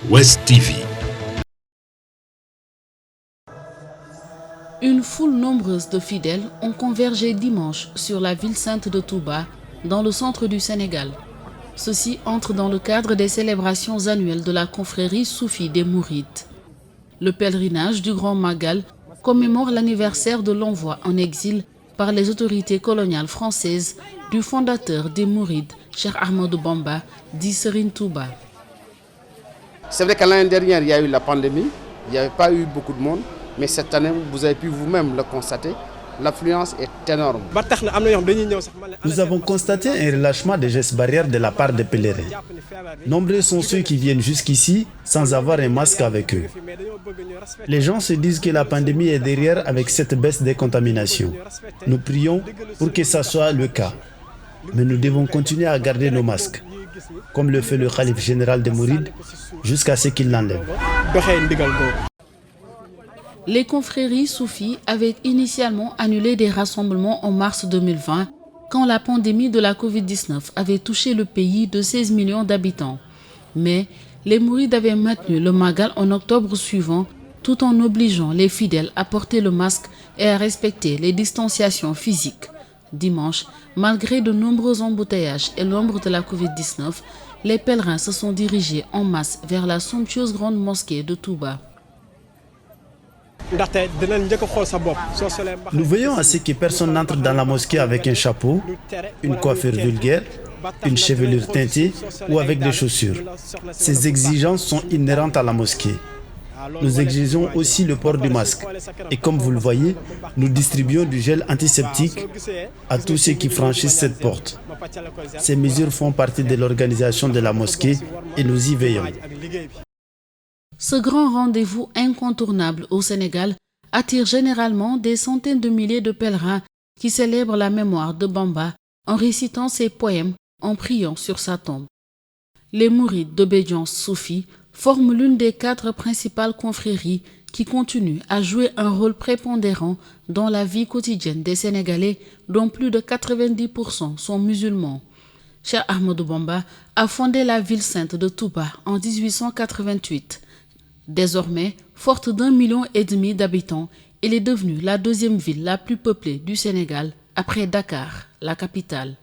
West TV. Une foule nombreuse de fidèles ont convergé dimanche sur la ville sainte de Touba, dans le centre du Sénégal. Ceci entre dans le cadre des célébrations annuelles de la confrérie soufie des Mourides. Le pèlerinage du Grand Magal commémore l'anniversaire de l'envoi en exil par les autorités coloniales françaises du fondateur des Mourides, Cheikh Ahmadou Bamba, dit Serigne Touba. C'est vrai que l'année dernière, il y a eu la pandémie, il n'y avait pas eu beaucoup de monde, mais cette année, vous avez pu vous-même le constater, l'affluence est énorme. Nous avons constaté un relâchement des gestes barrières de la part des pèlerins. Nombreux sont ceux qui viennent jusqu'ici sans avoir un masque avec eux. Les gens se disent que la pandémie est derrière avec cette baisse des contaminations. Nous prions pour que ça soit le cas. Mais nous devons continuer à garder nos masques, comme le fait le khalife général des Mourides, jusqu'à ce qu'il l'enlève. Les confréries soufis avaient initialement annulé des rassemblements en mars 2020, quand la pandémie de la Covid-19 avait touché le pays de 16 millions d'habitants. Mais les Mourides avaient maintenu le Magal en octobre suivant, tout en obligeant les fidèles à porter le masque et à respecter les distanciations physiques. Dimanche, malgré de nombreux embouteillages et l'ombre de la Covid-19, les pèlerins se sont dirigés en masse vers la somptueuse grande mosquée de Touba. Nous veillons à ce que personne n'entre dans la mosquée avec un chapeau, une coiffure vulgaire, une chevelure teintée ou avec des chaussures. Ces exigences sont inhérentes à la mosquée. Nous exigeons aussi le port du masque. Et comme vous le voyez, nous distribuons du gel antiseptique à tous ceux qui franchissent cette porte. Ces mesures font partie de l'organisation de la mosquée et nous y veillons. Ce grand rendez-vous incontournable au Sénégal attire généralement des centaines de milliers de pèlerins qui célèbrent la mémoire de Bamba en récitant ses poèmes, en priant sur sa tombe. Les Mourides d'obédience soufie forment l'une des 4 principales confréries qui continuent à jouer un rôle prépondérant dans la vie quotidienne des Sénégalais, dont plus de 90% sont musulmans. Cheikh Ahmadou Bamba a fondé la ville sainte de Touba en 1888. Désormais, forte d'1,5 million d'habitants, elle est devenue la 2e ville la plus peuplée du Sénégal après Dakar, la capitale.